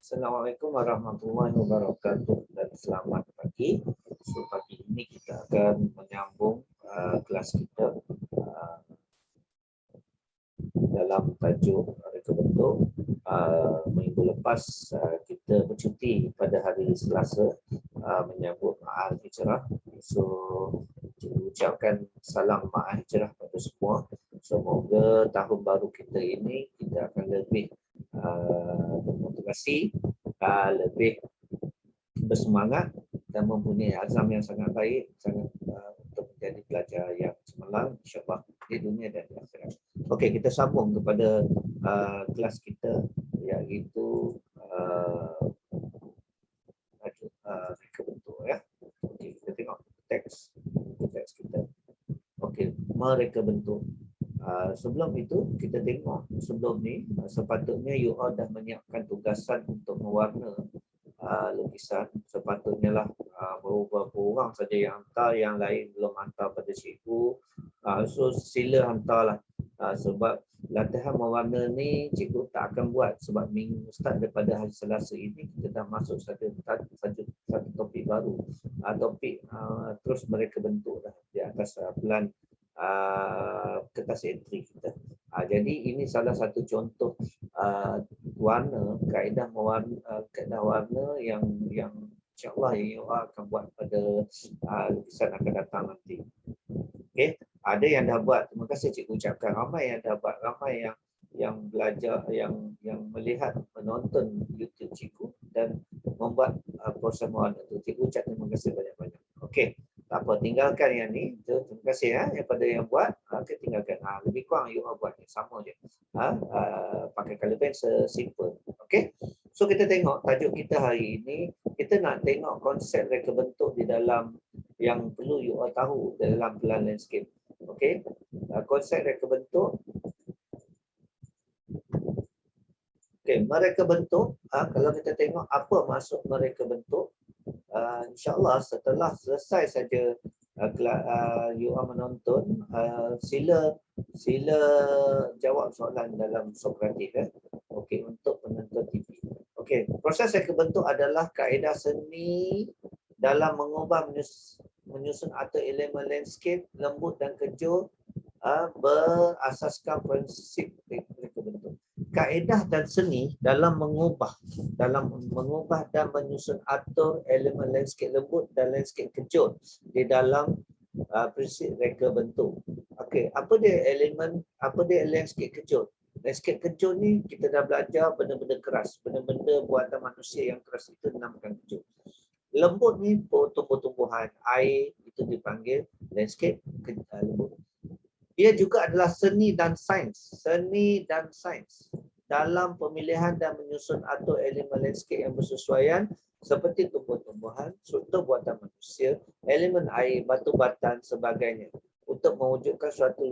Assalamualaikum warahmatullahi wabarakatuh dan selamat pagi. So, pagi ini kita akan menyambung kelas kita dalam tajuk reka bentuk. Minggu lepas kita bercuti pada hari Selasa menyambut Ma'al Hijrah. So, ucapkan salam Ma'al Hijrah pada semua. Semoga tahun baru kita ini kita akan lebih bermotivasi, lebih bersemangat dan mempunyai azam yang sangat baik untuk menjadi pelajar yang cemerlang insya-Allah di dunia dan di akhirat. Okey, kita sambung kepada kelas kita iaitu reka bentuk ya. Okey, kita tengok teks kita. Okey, mereka bentuk. Sebelum itu kita tengok sebelum ni sepatutnya you all dah menyiapkan tugasan untuk mewarna lukisan. Sepatutnya lah beberapa orang saja yang hantar, yang lain belum hantar pada cikgu. So sila hantarlah. Sebab latihan mewarna ni cikgu tak akan buat sebab minggu start daripada hari Selasa ini kita dah masuk satu topik baru. Topik terus mereka bentuk dah di atas pelan kertas entry kita. Jadi ini salah satu contoh warna, kaedah warna yang insya-Allah you akan buat pada lukisan akan datang nanti. Okey, ada yang dah buat. Terima kasih cikgu ucapkan. Ramai yang dah buat, ramai yang belajar, yang melihat, menonton YouTube cikgu dan membuat proses mewarna tu. Cikgu ucap terima kasih banyak-banyak. Okey. Tak apa, tinggalkan yang ni. Terima kasih daripada yang buat. Kita tinggalkan. Lebih kurang you all buat ni sama je. Pakai color pen simple. Okey. So kita tengok tajuk kita hari ini, kita nak tengok konsep reka bentuk di dalam yang perlu you all tahu dalam pelan landscape. Okey. Konsep reka bentuk. Okey, mereka bentuk. Kalau kita tengok apa maksud mereka bentuk, insya-Allah setelah selesai saja you all menonton, sila jawab soalan dalam Sokratif okey, untuk penonton TV. Okey, proses reka bentuk adalah kaedah seni dalam mengubah menyusun atau elemen landscape lembut dan kejut berasaskan prinsip reka bentuk. Kaedah dan seni dalam mengubah dan menyusun atur elemen landscape lembut dan landscape kejut di dalam prinsip reka bentuk. Okey, apa dia landscape kejut? Landscape kejut ni kita dah belajar benda-benda keras, benda-benda buatan manusia yang keras itu dinamakan kejut. Lembut ni tumbuh-tumbuhan, air itu dipanggil landscape lembut. Ia juga adalah seni dan sains dalam pemilihan dan menyusun atur elemen landscape yang bersesuaian seperti tumbuh-tumbuhan, struktur buatan manusia, elemen air, batu batan, sebagainya untuk mewujudkan suatu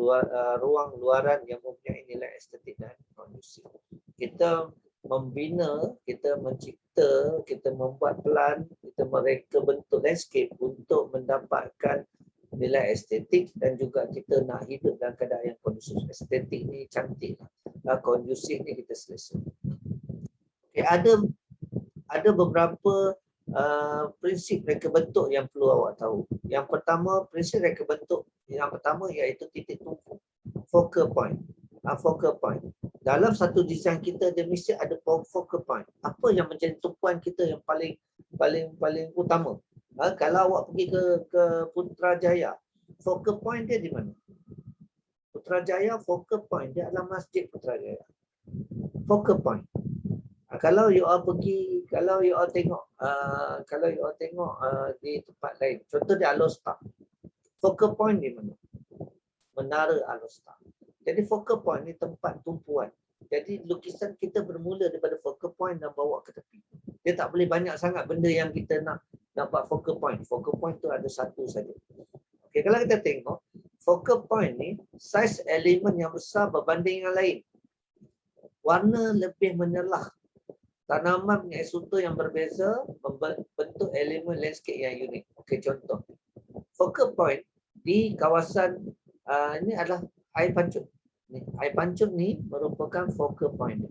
ruang luaran yang mempunyai nilai estetik dan kondusif. Kita membina, kita mencipta, kita membuat pelan, kita mereka bentuk landscape untuk mendapatkan nilai estetik dan juga kita nak hidup dalam keadaan yang kondusif. Estetik ni cantik lah. Kondusif ni kita selesa. Okay, ada beberapa prinsip reka bentuk yang perlu awak tahu. Yang pertama, prinsip reka bentuk yang pertama iaitu titik tumpu. Focal point. Focal point. Dalam satu desain kita dia mesti ada focal point. Apa yang menjadi tumpuan kita yang paling utama? Kalau awak pergi ke Putrajaya, focal point dia di mana? Putrajaya, focal point dia adalah Masjid Putrajaya. Focal point. Kalau you all tengok di tempat lain, contoh di Alostar, focal point di mana? Menara Alostar. Jadi focal point ni tempat tumpuan. Jadi lukisan kita bermula daripada focal point dan bawa ke tepi. Dia tak boleh banyak sangat benda yang kita nak buat focal point. Focal point tu ada satu saja. Okey, kalau kita tengok focal point ni saiz elemen yang besar berbanding yang lain. Warna lebih menyelah. Tanaman punya struktur yang berbeza membentuk elemen landscape yang unik. Okey, contoh. Focal point di kawasan ini adalah air pancut. Air pancut ni merupakan focal point.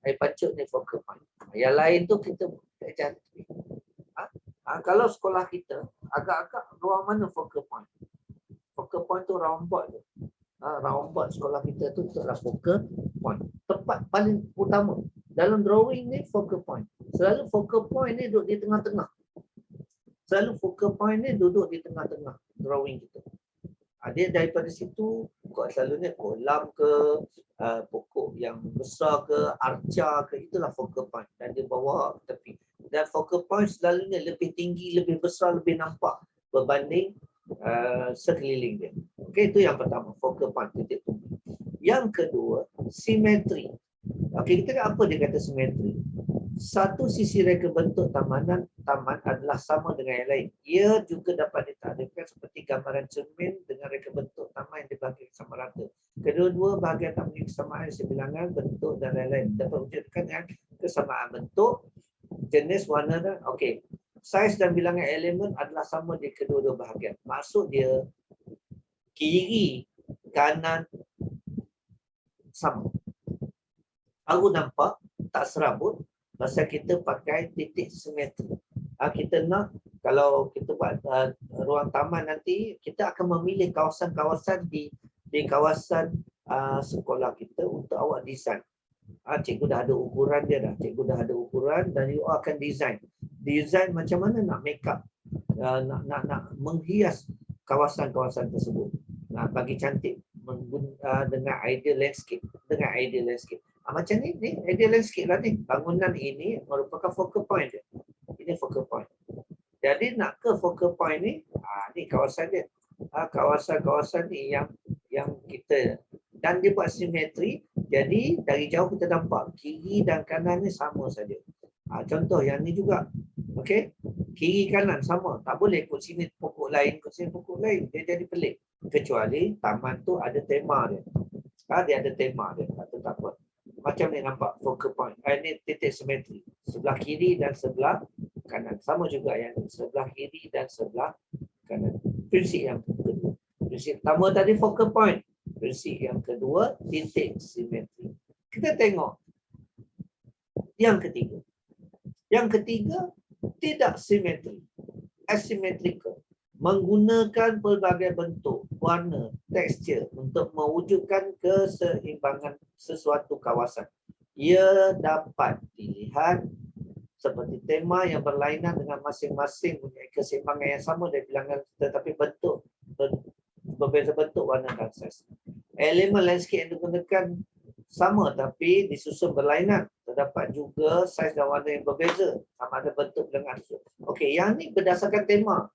Air pancut ni focal point. Yang lain tu kita cantik. Kalau sekolah kita agak-agak ruang mana focal point? Focal point tu round board tu. Round board sekolah kita tu adalah focal point. Tempat paling utama dalam drawing ni focal point. Selalu focal point ni duduk di tengah-tengah. Selalu focal point ni duduk di tengah-tengah drawing kita. Dia daripada situ selalunya kolam ke, pokok yang besar ke, arca ke, itulah focal point. Dan dia bawa ke tepi. Dan focal point selalunya lebih tinggi, lebih besar, lebih nampak berbanding sekeliling dia. Okey, itu yang pertama, focal point, titik tumpu. Yang kedua, simetri. Okey, kita kata apa dia kata simetri? Satu sisi reka bentuk taman adalah sama dengan yang lain. Ia juga dapat ditakdirkan seperti gambaran cermin dengan reka bentuk taman yang dibagi sama rata. Kedua-dua bahagian tak memiliki kesamaan sebilangan, bentuk dan lain-lain. Dapat wujudkan dengan kesamaan bentuk, jenis, warna dan okey. Saiz dan bilangan elemen adalah sama di kedua-dua bahagian. Maksud dia kiri, kanan sama. Baru nampak tak serabut pasal kita pakai titik simetri. Kita nak kalau kita buat ruang taman nanti, kita akan memilih kawasan-kawasan di kawasan sekolah kita untuk awak design. Cikgu dah ada ukuran dia dah. Cikgu dah ada ukuran dan you akan design. Design macam mana nak make up, nak menghias kawasan-kawasan tersebut. Bagi cantik dengan ideal landscape. Macam ni ideal landscape lah ni. Bangunan ini merupakan focal point dia. Ini focal point. Jadi nak ke focal point ni, ni kawasan dia. Kawasan-kawasan ni yang kita, dan dia buat simetri. Jadi dari jauh kita nampak kiri dan kanan ni sama saja. Contoh yang ni juga. Okey. Kiri kanan sama. Tak boleh ikut sini pokok lain, ikut sini pokok lain. Dia jadi pelik. Kecuali taman tu ada tema dia. Dia ada tema dia. Tak apa. Macam ni nampak focal point. Ini titik simetri. Sebelah kiri dan sebelah kanan. Sama juga yang sebelah kiri dan sebelah kanan. Prinsip yang kedua. Prinsip pertama tadi focal point. Prinsip yang kedua titik simetri. Kita tengok yang ketiga. Yang ketiga tidak simetri. Asymmetrical. Menggunakan pelbagai bentuk, warna, tekstur untuk mewujudkan keseimbangan sesuatu kawasan. Ia dapat dilihat seperti tema yang berlainan dengan masing-masing punya keseimbangan yang sama dari bilangan, tetapi bentuk berbeza bentuk, warna dan saiz. Elemen landscape yang digunakan sama tapi disusun berlainan. Terdapat juga saiz dan warna yang berbeza, sama ada bentuk dengan susun. Okey, yang ni berdasarkan tema.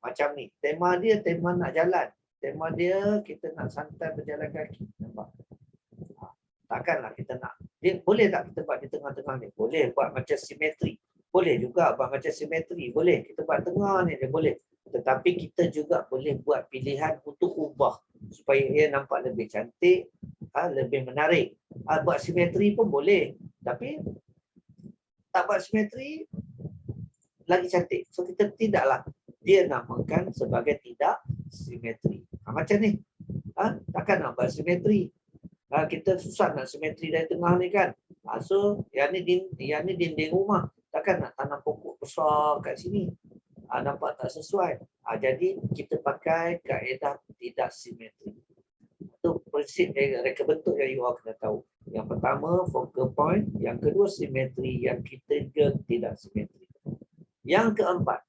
Macam ni. Tema dia tema nak jalan. Tema dia kita nak santai berjalan kaki. Nampak? Takkanlah kita nak. Dia boleh tak kita buat di tengah-tengah ni? Boleh buat macam simetri. Boleh juga buat macam simetri. Boleh. Kita buat tengah ni dia boleh. Tetapi kita juga boleh buat pilihan untuk ubah supaya ia nampak lebih cantik, lebih menarik. Buat simetri pun boleh. Tapi tak buat simetri lagi cantik. So kita tidaklah dia namakan sebagai tidak simetri. Macam ni. Takkan nak buat simetri. Kita susah nak simetri dari tengah ni kan. So yang ni dinding rumah. Takkan nak tanam pokok besar kat sini. Nampak tak sesuai. Jadi kita pakai kaedah tidak simetri. Itu prinsip reka bentuk yang you all kena tahu. Yang pertama focal point, yang kedua simetri, yang ketiga tidak simetri. Yang keempat,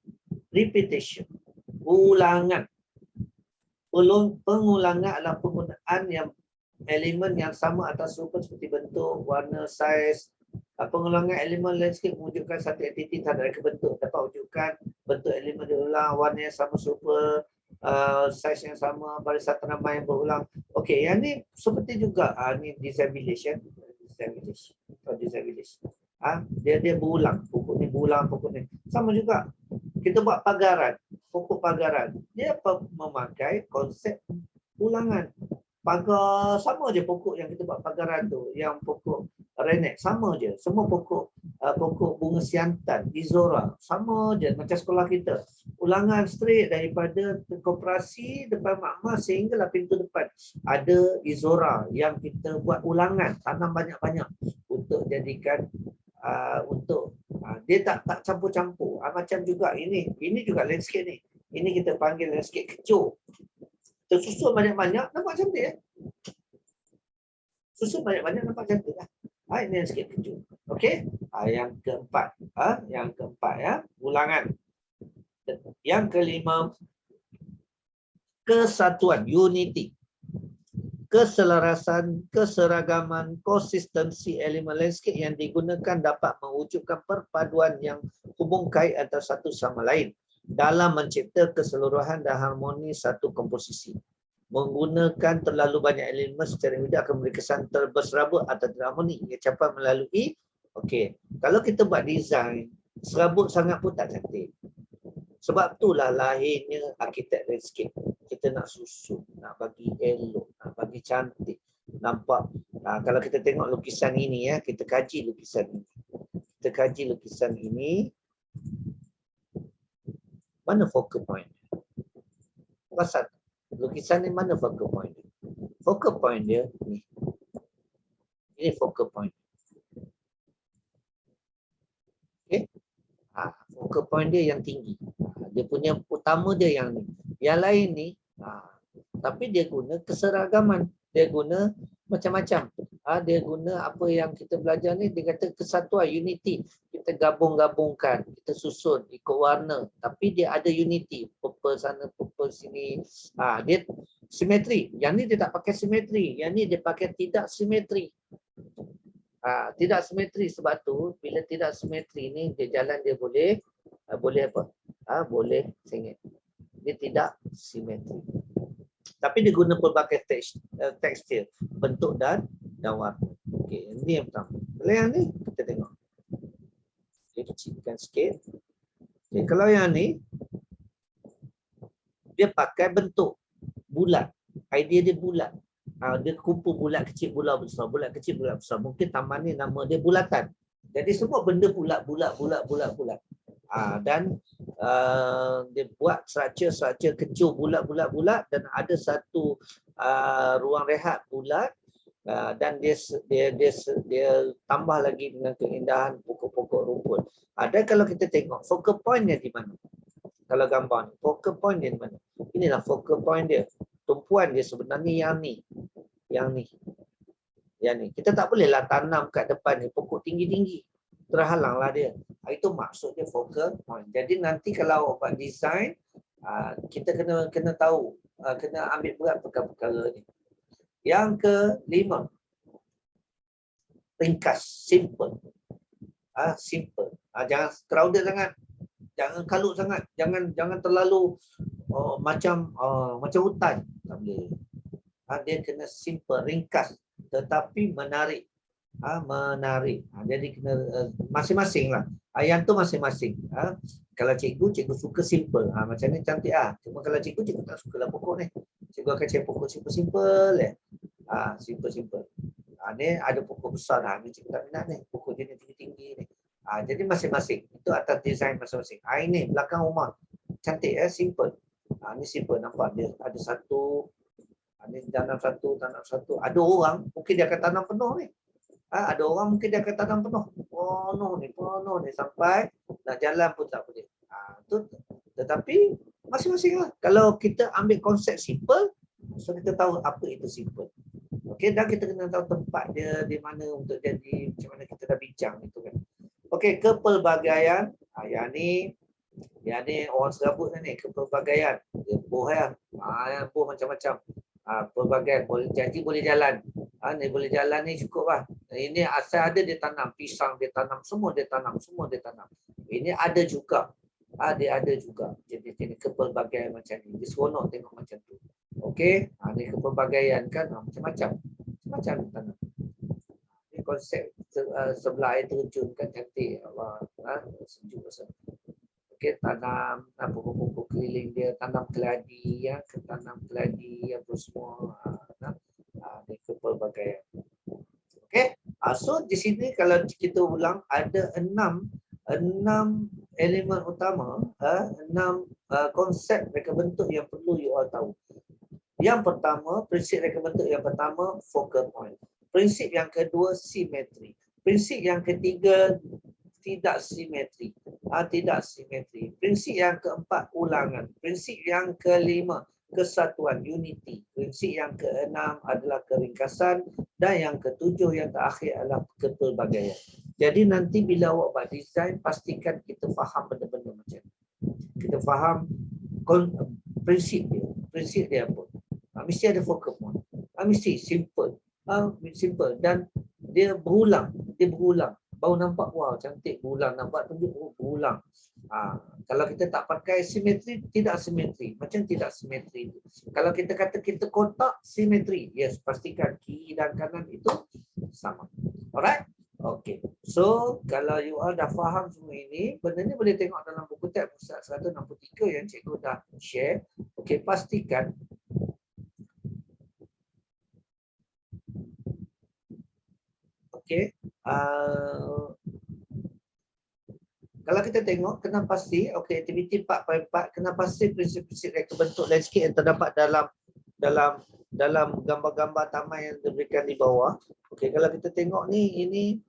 repetition, ulangan. Pengulangan adalah penggunaan yang elemen yang sama atau serupa seperti bentuk, warna, saiz. Pengulangan elemen landscape mewujudkan satu entiti terhadap reka bentuk. Dapat wujudkan bentuk elemen diulang, warna yang sama serupa, saiz yang sama, barisan tanaman yang berulang. Okey, yang ni seperti juga ni design village. Dia berulang. Pokok ni berulang, pokok ni. Sama juga. Kita buat pagaran, pokok pagaran. Dia memakai konsep ulangan. Pagar sama je pokok yang kita buat pagaran tu, yang pokok renek sama je. Semua pokok bunga siantan, izora sama je macam sekolah kita. Ulangan straight daripada koperasi depan makmal sehinggalah pintu depan. Ada izora yang kita buat ulangan, tanam banyak-banyak untuk jadikan dia tak campur-campur. Macam juga ini juga landscape ni. Ini kita panggil landscape kecoh. Tersusun banyak-banyak nampak cantik ya. Susun banyak-banyak nampak cantik lah. Ini landscape kecoh. Okey. Yang keempat, ya, ulangan. Yang kelima, kesatuan, unity. Keselarasan, keseragaman, konsistensi elemen landscape yang digunakan dapat mewujudkan perpaduan yang hubung kait antara satu sama lain dalam mencipta keseluruhan dan harmoni satu komposisi. Menggunakan terlalu banyak elemen secara individu akan memberi kesan terberserabut atau tidak harmoni. Ia capai melalui, kalau kita buat design, serabut sangat pun tak cantik. Sebab itulah lahirnya arkitek landscape. Kita nak susun, nak bagi elok, nak bagi cantik. Nampak. Kalau kita tengok lukisan ini ya, kita kaji lukisan ini. Kita kaji lukisan ini. Mana focal point? Pasal lukisan ni mana focal point? Focal point dia ni. Ini focal point. Okey. Focal point dia yang tinggi. Dia punya utama dia yang ni. Yang lain ni, tapi dia guna keseragaman. Dia guna macam-macam. Dia guna apa yang kita belajar ni, dia kata kesatuan, unity. Kita gabung-gabungkan, kita susun, ikut warna. Tapi dia ada unity. Purple sana, purple sini. Dia simetri. Yang ni dia tak pakai simetri. Yang ni dia pakai tidak simetri. Tidak simetri, sebab tu bila tidak simetri ni dia jalan dia boleh apa? Boleh sengit. Dia tidak simetri. Tapi dia guna pelbagai tekstil, bentuk dan warna. Okey, ini yang pertama. Kalau yang ni kita tengok. Okey, kecilkan sikit. Okey, kalau yang ni dia pakai bentuk bulat. Idea dia bulat. Dia kumpul bulat kecil, bulat besar, bulat kecil, bulat besar. Mungkin taman ni nama dia bulatan. Jadi semua benda bulat. Dan dia buat struktur kecoh bulat dan ada satu ruang rehat bulat, dan dia tambah lagi dengan keindahan pokok-pokok rumput. Ada kalau kita tengok focal point-nya di mana? Kalau gambar ni, focal point dia di mana? Inilah focal point dia. Tumpuan dia sebenarnya yang ni. Kita tak bolehlah tanam kat depan ni pokok tinggi-tinggi. Terhalanglah dia. Itu maksudnya focal point. Jadi nanti kalau buat design, kita kena tahu, kena ambil berat perkara-perkara ni. Yang kelima, ringkas, simple. Simple. Jangan crowded sangat. Jangan kalut sangat. Jangan terlalu macam hutan. Tak boleh. Dia kena simple, ringkas, tetapi menarik. Jadi kena masing-masing lah. Yang tu masing-masing. Kalau cikgu suka simple. Macam ni cantik Cuma kalau cikgu tak suka lah pokok ni. Cikgu akan cari pokok simple. Simple. Ni ada pokok besar ni cikgu tak minat ni. Pokok jenis tinggi-tinggi ni. Jadi masing-masing. Itu atas design masing-masing. Ini belakang rumah. Cantik simple. Ni simple, nampak dia ada satu. Ni tanam satu. Ada orang mungkin dia akan tanam penuh ni. Ada orang mungkin dia akan tanam penuh ni sampai nak jalan pun tak boleh. Tetapi masing-masing lah. Kalau kita ambil konsep simple, so kita tahu apa itu simple. Okey, dan kita kena tahu tempat dia di mana untuk jadi, macam mana kita dah bincang itu kan. Okey, kepelbagaian. Yang ni orang serabut ni, kepelbagaian. Dia boh boh macam-macam. Pelbagai boleh janji boleh jalan. Ni boleh jalan ni cukup lah. Ini asal ada dia tanam pisang, dia tanam semua dia tanam. Ini ada juga. Dia ada juga. Jadi kepelbagaian macam ni. Dia seronok tengok macam tu. Okey, ni kepelbagaian kan macam-macam tanam. Ini konsep sebelah air terjun kan cantik. Allah, sejuk rasa. Okey, tanam pokok-pokok keliling dia, tanam keladi tanam keladi apa semua. Dia kepelbagaian. Okey. So di sini kalau kita ulang ada enam elemen utama, 6 konsep reka bentuk yang perlu you all tahu. Yang pertama, prinsip reka bentuk yang pertama focal point. Prinsip yang kedua simetri. Prinsip yang ketiga, tidak simetri. Tidak simetri. Prinsip yang keempat, ulangan. Prinsip yang kelima, kesatuan, unity. Prinsip yang keenam adalah keringkasan. Dan yang ketujuh, yang terakhir adalah kepelbagaian. Jadi nanti bila awak buat design, pastikan kita faham benda-benda macam ni. Kita faham prinsip dia. Prinsip dia apa. Mesti ada focal point. Mesti simple. Simple. Dan dia berulang. Dia berulang. Baru nampak, wow, cantik, berulang. Nampak tunjuk, berulang. Kalau kita tak pakai simetri, tidak simetri. Macam tidak simetri. Kalau kita kata kita kotak, simetri. Yes, pastikan kiri dan kanan itu sama. Alright? Okay. So, kalau you all dah faham semua ini, benda ni boleh tengok dalam buku tab 163 yang cikgu dah share. Okay, pastikan okay. Kalau kita tengok, kena pasti, okay, aktiviti 4.4, kena pasti prinsip-prinsip reka bentuk landscape yang terdapat dalam gambar-gambar taman yang diberikan di bawah. Okay, kalau kita tengok ni, ini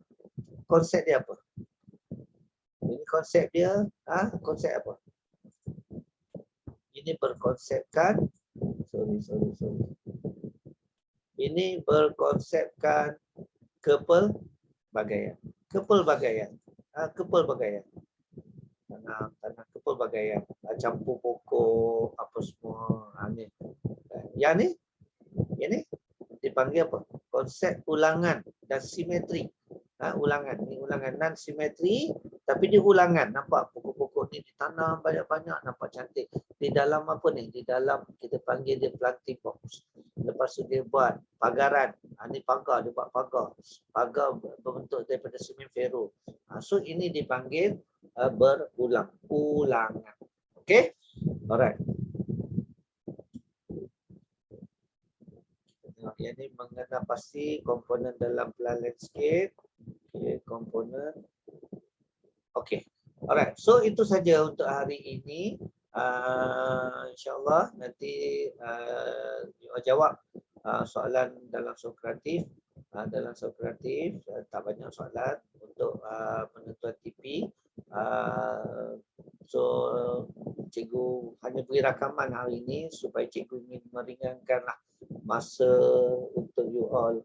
konsep dia apa? Ini konsep dia, konsep apa? Ini berkonsepkan, sorry. Ini berkonsepkan kepelbagaian. Kepelbagaian. Tanah kepelbagaian. Campur pokok, apa semua. Yang ni dipanggil apa? Konsep ulangan dan simetri. Ulangan. Ini ulangan non simetri, tapi dia ulangan. Nampak pokok-pokok ni ditanam banyak-banyak, nampak cantik. Di dalam apa ni? Di dalam kita panggil dia planting box. Lepas tu dia buat pagaran. Ni pagar, dia buat pagar. Pagar berbentuk daripada semen ferro. So ini dipanggil ulangan. Okay? Alright. Yang ini mengenal pasti komponen dalam plan landscape. Okay, komponen. Okay. Alright. So itu saja untuk hari ini. InsyaAllah nanti jawab soalan dalam Sokratif. Tak banyak soalan untuk penentuan TP. So cikgu hanya beri rakaman hari ini supaya cikgu ingin meringankanlah masa untuk you all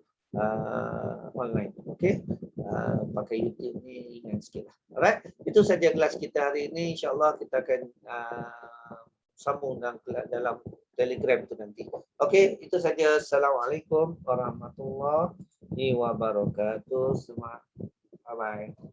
online. Okay, pakai YouTube ni ringan sikit lah. Alright, itu saja kelas kita hari ini. InsyaAllah kita akan sambung dalam Telegram itu nanti. Okay, itu saja. Assalamualaikum warahmatullahi wabarakatuh. Semua. Bye-bye.